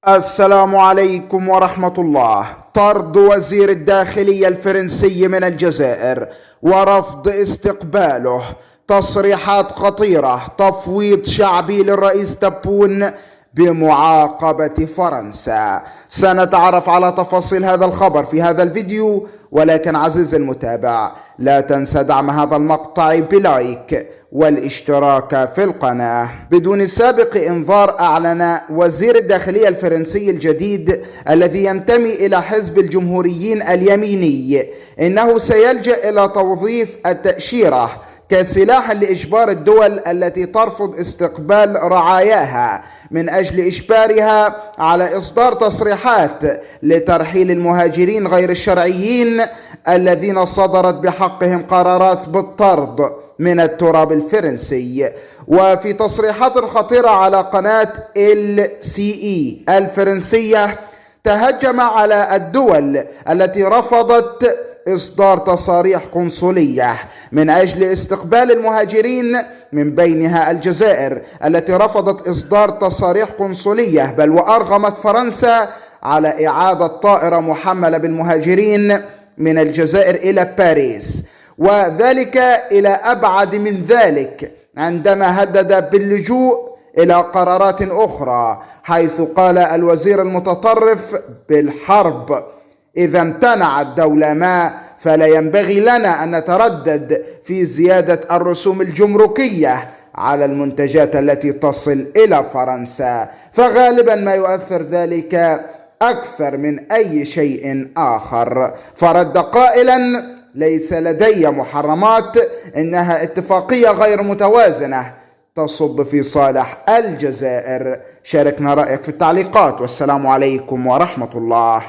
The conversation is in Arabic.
السلام عليكم ورحمة الله. طرد وزير الداخلية الفرنسي من الجزائر ورفض استقباله، تصريحات خطيرة، تفويض شعبي للرئيس تبون بمعاقبة فرنسا. سنتعرف على تفاصيل هذا الخبر في هذا الفيديو، ولكن عزيزي المتابع لا تنسى دعم هذا المقطع بلايك والاشتراك في القناة. بدون سابق انذار أعلن وزير الداخلية الفرنسي الجديد الذي ينتمي إلى حزب الجمهوريين اليميني إنه سيلجأ إلى توظيف التأشيرة كسلاح لإجبار الدول التي ترفض استقبال رعاياها من أجل إجبارها على إصدار تصريحات لترحيل المهاجرين غير الشرعيين الذين صدرت بحقهم قرارات بالطرد من التراب الفرنسي. وفي تصريحات خطيرة على قناة LCE الفرنسية تهجم على الدول التي رفضت إصدار تصاريح قنصلية من أجل استقبال المهاجرين، من بينها الجزائر التي رفضت إصدار تصاريح قنصلية، بل وأرغمت فرنسا على إعادة طائرة محملة بالمهاجرين من الجزائر إلى باريس، وذلك إلى أبعد من ذلك عندما هدد باللجوء إلى قرارات أخرى، حيث قال الوزير المتطرف بالحرب إذا امتنعت دولة ما فلا ينبغي لنا أن نتردد في زيادة الرسوم الجمركية على المنتجات التي تصل إلى فرنسا، فغالبا ما يؤثر ذلك أكثر من أي شيء آخر. فرد قائلا: ليس لدي محرمات، إنها اتفاقية غير متوازنة تصب في صالح الجزائر. شاركنا رأيك في التعليقات، والسلام عليكم ورحمة الله.